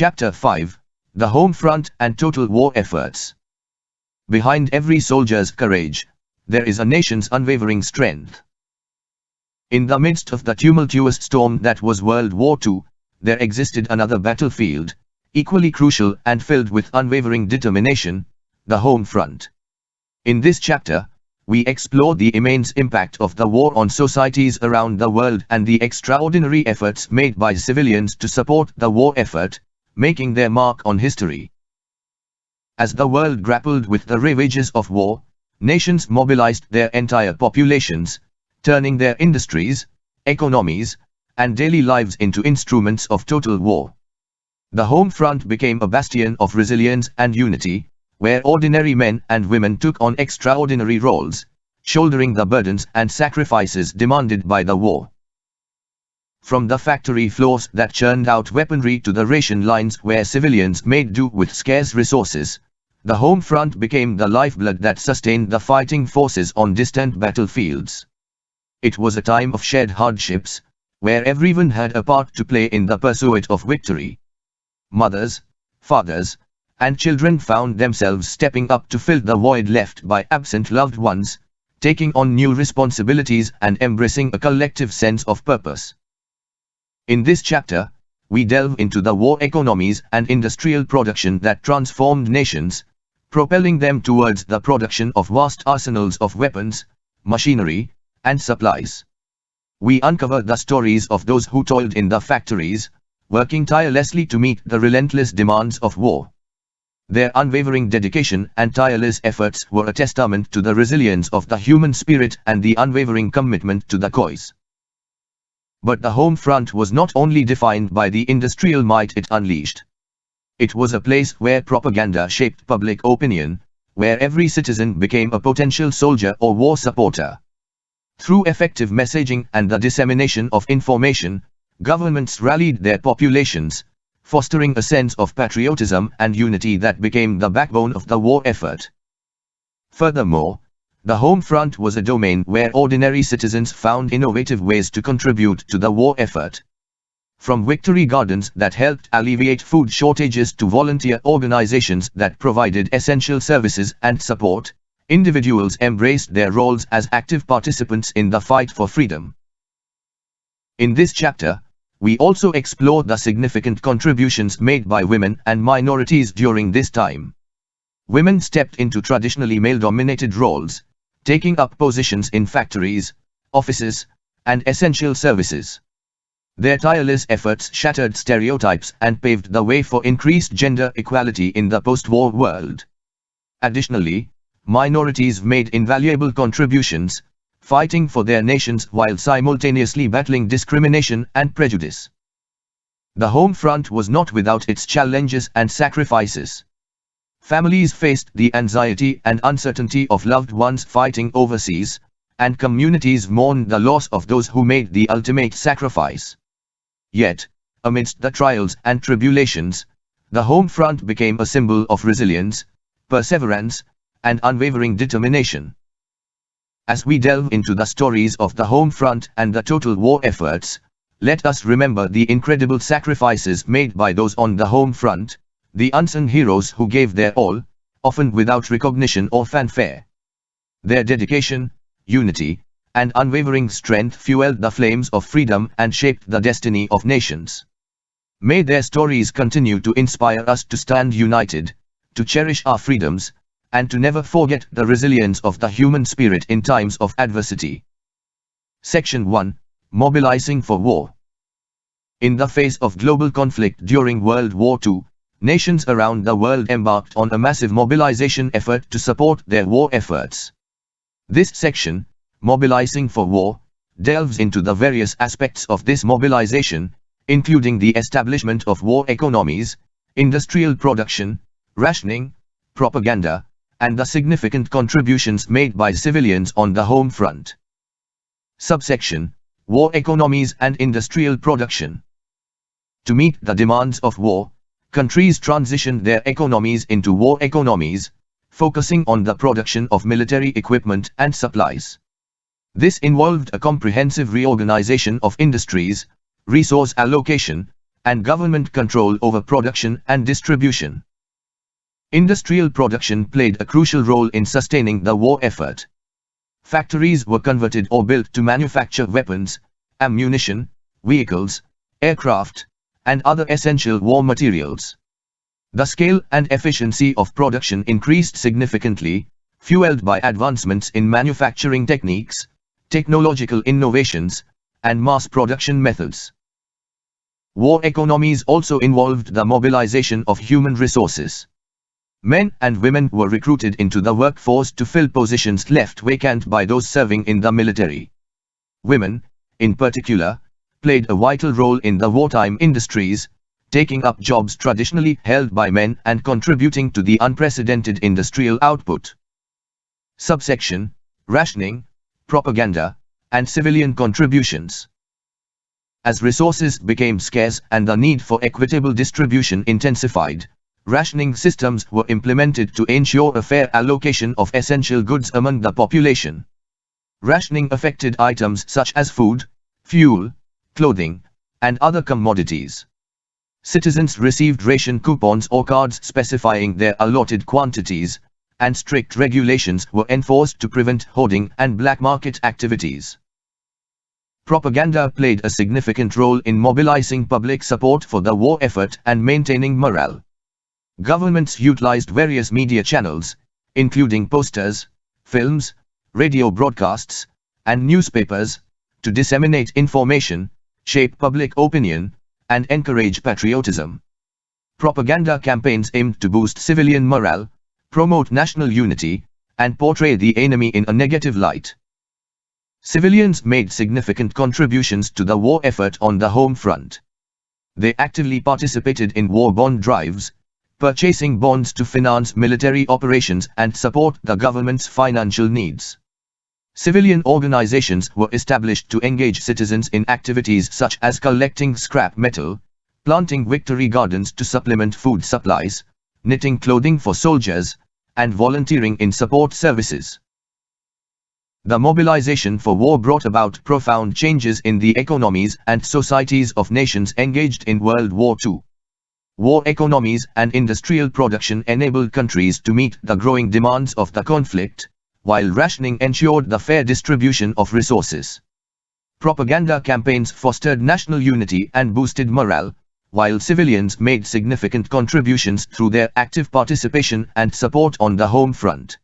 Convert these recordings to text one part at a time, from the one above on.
Chapter 5: The Home Front and Total War Efforts. Behind every soldier's courage, there is a nation's unwavering strength. In the midst of the tumultuous storm that was World War II, there existed another battlefield, equally crucial and filled with unwavering determination, the home front. In this chapter, we explore the immense impact of the war on societies around the world and the extraordinary efforts made by civilians to support the war effort, making their mark on history. As the world grappled with the ravages of war, nations mobilized their entire populations, turning their industries, economies, and daily lives into instruments of total war. The home front became a bastion of resilience and unity, where ordinary men and women took on extraordinary roles, shouldering the burdens and sacrifices demanded by the war. From the factory floors that churned out weaponry to the ration lines where civilians made do with scarce resources, the home front became the lifeblood that sustained the fighting forces on distant battlefields. It was a time of shared hardships, where everyone had a part to play in the pursuit of victory. Mothers, fathers, and children found themselves stepping up to fill the void left by absent loved ones, taking on new responsibilities and embracing a collective sense of purpose. In this chapter, we delve into the war economies and industrial production that transformed nations, propelling them towards the production of vast arsenals of weapons, machinery, and supplies. We uncover the stories of those who toiled in the factories, working tirelessly to meet the relentless demands of war. Their unwavering dedication and tireless efforts were a testament to the resilience of the human spirit and the unwavering commitment to the cause. But the home front was not only defined by the industrial might it unleashed. It was a place where propaganda shaped public opinion, where every citizen became a potential soldier or war supporter. Through effective messaging and the dissemination of information, governments rallied their populations, fostering a sense of patriotism and unity that became the backbone of the war effort. Furthermore, the home front was a domain where ordinary citizens found innovative ways to contribute to the war effort. From victory gardens that helped alleviate food shortages to volunteer organizations that provided essential services and support, individuals embraced their roles as active participants in the fight for freedom. In this chapter, we also explore the significant contributions made by women and minorities during this time. Women stepped into traditionally male-dominated roles, taking up positions in factories, offices, and essential services. Their tireless efforts shattered stereotypes and paved the way for increased gender equality in the post-war world. Additionally, minorities made invaluable contributions, fighting for their nations while simultaneously battling discrimination and prejudice. The home front was not without its challenges and sacrifices. Families faced the anxiety and uncertainty of loved ones fighting overseas, and communities mourned the loss of those who made the ultimate sacrifice. Yet, amidst the trials and tribulations, the home front became a symbol of resilience, perseverance, and unwavering determination. As we delve into the stories of the home front and the total war efforts, let us remember the incredible sacrifices made by those on the home front, the unsung heroes who gave their all, often without recognition or fanfare. Their dedication, unity, and unwavering strength fueled the flames of freedom and shaped the destiny of nations. May their stories continue to inspire us to stand united, to cherish our freedoms, and to never forget the resilience of the human spirit in times of adversity. Section 1: Mobilizing for War. In the face of global conflict during World War II, nations around the world embarked on a massive mobilization effort to support their war efforts. This section, Mobilizing for War, delves into the various aspects of this mobilization, including the establishment of war economies, industrial production, rationing, propaganda, and the significant contributions made by civilians on the home front. Subsection: War economies and industrial production. To meet the demands of war, countries transitioned their economies into war economies, focusing on the production of military equipment and supplies. This involved a comprehensive reorganization of industries, resource allocation, and government control over production and distribution. Industrial production played a crucial role in sustaining the war effort. Factories were converted or built to manufacture weapons, ammunition, vehicles, aircraft, and other essential war materials. The scale and efficiency of production increased significantly, fueled by advancements in manufacturing techniques, technological innovations, and mass production methods. War economies also involved the mobilization of human resources. Men and women were recruited into the workforce to fill positions left vacant by those serving in the military. Women, in particular, played a vital role in the wartime industries, taking up jobs traditionally held by men and contributing to the unprecedented industrial output. Subsection: Rationing, Propaganda, and Civilian Contributions. As resources became scarce and the need for equitable distribution intensified, rationing systems were implemented to ensure a fair allocation of essential goods among the population. Rationing affected items such as food, fuel, clothing, and other commodities. Citizens received ration coupons or cards specifying their allotted quantities, and strict regulations were enforced to prevent hoarding and black market activities. Propaganda played a significant role in mobilizing public support for the war effort and maintaining morale. Governments utilized various media channels, including posters, films, radio broadcasts, and newspapers, to disseminate information, shape public opinion, and encourage patriotism. Propaganda campaigns aimed to boost civilian morale, promote national unity, and portray the enemy in a negative light. Civilians made significant contributions to the war effort on the home front. They actively participated in war bond drives, purchasing bonds to finance military operations and support the government's financial needs. Civilian organizations were established to engage citizens in activities such as collecting scrap metal, planting victory gardens to supplement food supplies, knitting clothing for soldiers, and volunteering in support services. The mobilization for war brought about profound changes in the economies and societies of nations engaged in World War II. War economies and industrial production enabled countries to meet the growing demands of the conflict, while rationing ensured the fair distribution of resources. Propaganda campaigns fostered national unity and boosted morale, while civilians made significant contributions through their active participation and support on the home front.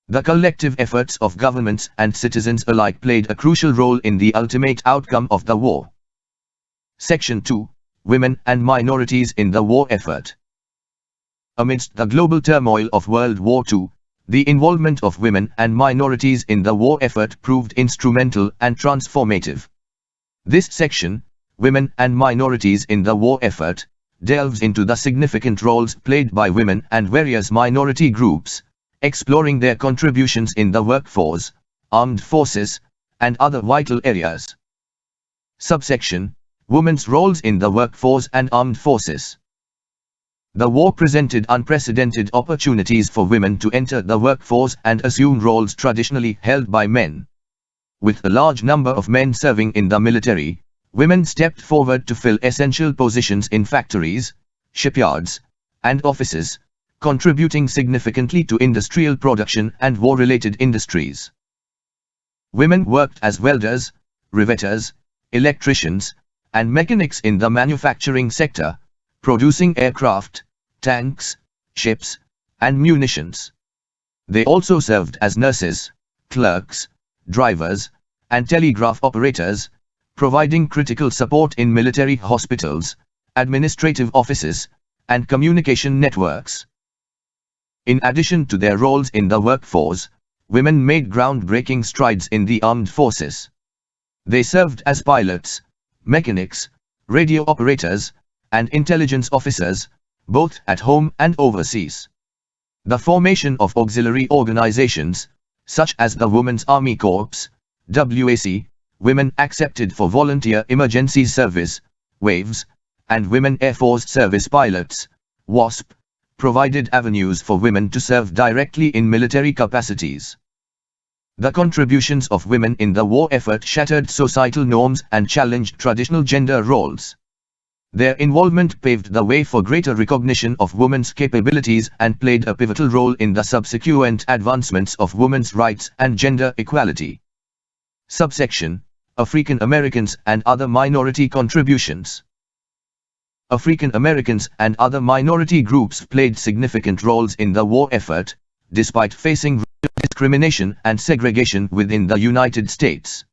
The collective efforts of governments and citizens alike played a crucial role in the ultimate outcome of the war. Section 2: Women and Minorities in the War Effort. Amidst the global turmoil of World War II, the involvement of women and minorities in the war effort proved instrumental and transformative. This section, Women and Minorities in the War Effort, delves into the significant roles played by women and various minority groups, exploring their contributions in the workforce, armed forces, and other vital areas. Subsection: Women's roles in the workforce and armed forces. The war presented unprecedented opportunities for women to enter the workforce and assume roles traditionally held by men. With a large number of men serving in the military, women stepped forward to fill essential positions in factories, shipyards, and offices, contributing significantly to industrial production and war-related industries. Women worked as welders, riveters, electricians, and mechanics in the manufacturing sector, producing aircraft, tanks, ships, and munitions. They also served as nurses, clerks, drivers, and telegraph operators, providing critical support in military hospitals, administrative offices, and communication networks. In addition to their roles in the workforce, women made groundbreaking strides in the armed forces. They served as pilots, mechanics, radio operators, and intelligence officers, both at home and overseas. The formation of auxiliary organizations, such as the Women's Army Corps, WAC, Women Accepted for Volunteer Emergency Service, WAVES, and Women Air Force Service Pilots, WASP, provided avenues for women to serve directly in military capacities. The contributions of women in the war effort shattered societal norms and challenged traditional gender roles. Their involvement paved the way for greater recognition of women's capabilities and played a pivotal role in the subsequent advancements of women's rights and gender equality. Subsection: African Americans and other minority contributions. African Americans and other minority groups played significant roles in the war effort, despite facing discrimination and segregation within the United States.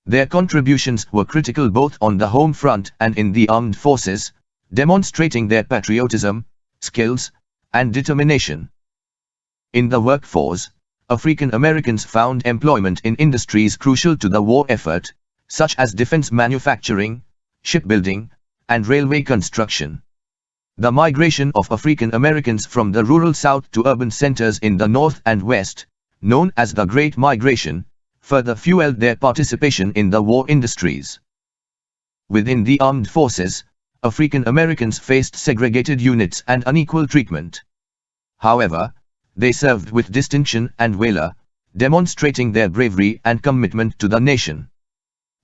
Their contributions were critical both on the home front and in the armed forces, demonstrating their patriotism, skills, and determination. In the workforce, African Americans found employment in industries crucial to the war effort, such as defense manufacturing, shipbuilding, and railway construction. The migration of African Americans from the rural South to urban centers in the North and West, known as the Great Migration, further fueled their participation in the war industries. Within the armed forces, African Americans faced segregated units and unequal treatment. However, they served with distinction and valor, demonstrating their bravery and commitment to the nation.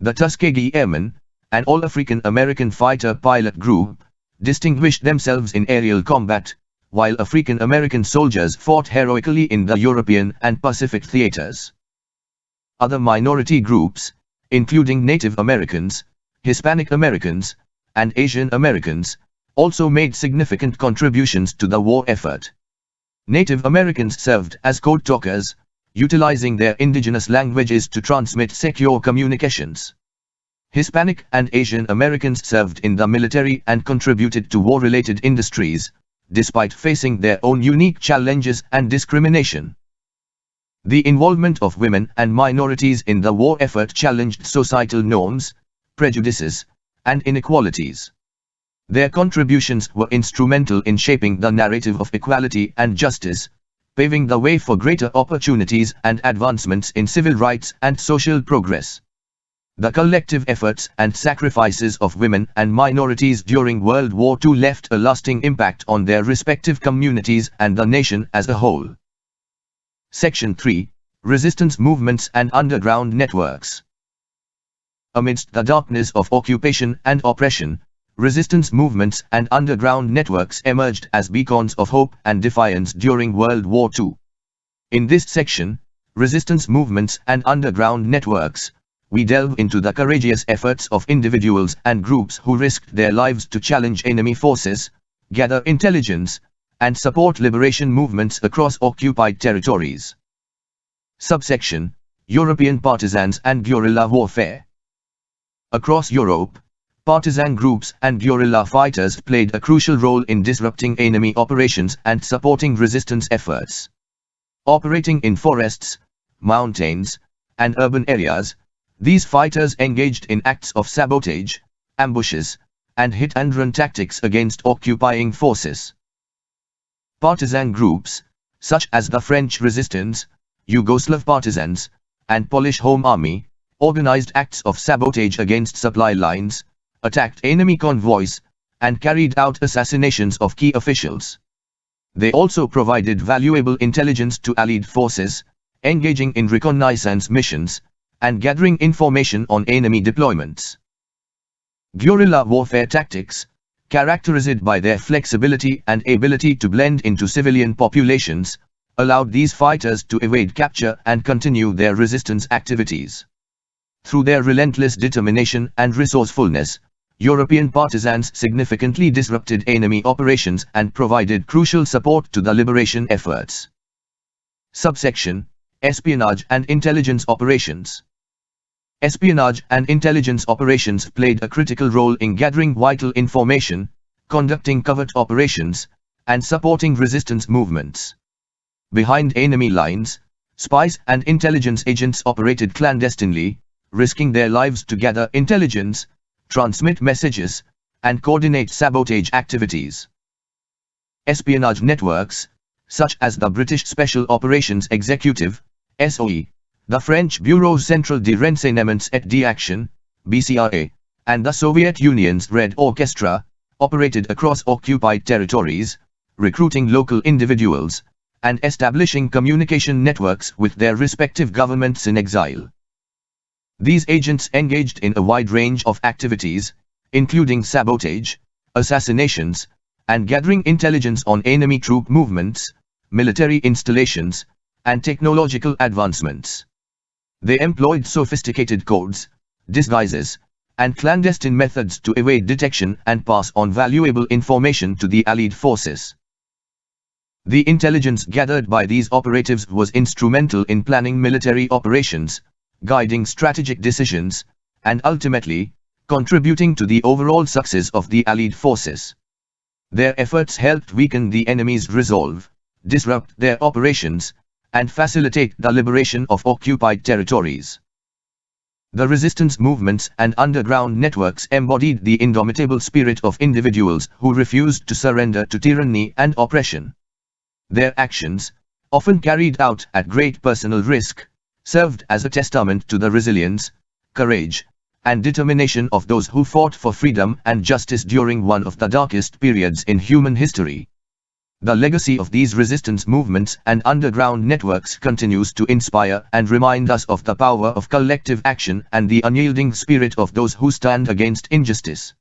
The Tuskegee Airmen, an all-African American fighter pilot group, distinguished themselves in aerial combat, while African American soldiers fought heroically in the European and Pacific theaters. Other minority groups, including Native Americans, Hispanic Americans, and Asian Americans, also made significant contributions to the war effort. Native Americans served as code talkers, utilizing their indigenous languages to transmit secure communications. Hispanic and Asian Americans served in the military and contributed to war-related industries, despite facing their own unique challenges and discrimination. The involvement of women and minorities in the war effort challenged societal norms, prejudices, and inequalities. Their contributions were instrumental in shaping the narrative of equality and justice, paving the way for greater opportunities and advancements in civil rights and social progress. The collective efforts and sacrifices of women and minorities during World War II left a lasting impact on their respective communities and the nation as a whole. Section 3: Resistance Movements and Underground Networks. Amidst the darkness of occupation and oppression, resistance movements and underground networks emerged as beacons of hope and defiance during World War II. In this section, Resistance Movements and Underground Networks, we delve into the courageous efforts of individuals and groups who risked their lives to challenge enemy forces, gather intelligence, and support liberation movements across occupied territories. Subsection: European Partisans and Guerrilla Warfare. Across Europe, partisan groups and guerrilla fighters played a crucial role in disrupting enemy operations and supporting resistance efforts. Operating in forests, mountains, and urban areas, these fighters engaged in acts of sabotage, ambushes, and hit-and-run tactics against occupying forces. Partisan groups, such as the French Resistance, Yugoslav Partisans, and Polish Home Army, organized acts of sabotage against supply lines, attacked enemy convoys, and carried out assassinations of key officials. They also provided valuable intelligence to Allied forces, engaging in reconnaissance missions, and gathering information on enemy deployments. Guerrilla warfare tactics, characterized by their flexibility and ability to blend into civilian populations, allowed these fighters to evade capture and continue their resistance activities. Through their relentless determination and resourcefulness, European partisans significantly disrupted enemy operations and provided crucial support to the liberation efforts. Subsection: Espionage and Intelligence Operations. Espionage and intelligence operations played a critical role in gathering vital information, conducting covert operations, and supporting resistance movements. Behind enemy lines, spies and intelligence agents operated clandestinely, risking their lives to gather intelligence, transmit messages, and coordinate sabotage activities. Espionage networks, such as the British Special Operations Executive, SOE, the French Bureau Central de Renseignements et d'Action, BCRA, and the Soviet Union's Red Orchestra, operated across occupied territories, recruiting local individuals, and establishing communication networks with their respective governments in exile. These agents engaged in a wide range of activities, including sabotage, assassinations, and gathering intelligence on enemy troop movements, military installations, and technological advancements. They employed sophisticated codes, disguises, and clandestine methods to evade detection and pass on valuable information to the Allied forces. The intelligence gathered by these operatives was instrumental in planning military operations, guiding strategic decisions, and ultimately, contributing to the overall success of the Allied forces. Their efforts helped weaken the enemy's resolve, disrupt their operations, and facilitate the liberation of occupied territories. The resistance movements and underground networks embodied the indomitable spirit of individuals who refused to surrender to tyranny and oppression. Their actions, often carried out at great personal risk, served as a testament to the resilience, courage, and determination of those who fought for freedom and justice during one of the darkest periods in human history. The legacy of these resistance movements and underground networks continues to inspire and remind us of the power of collective action and the unyielding spirit of those who stand against injustice.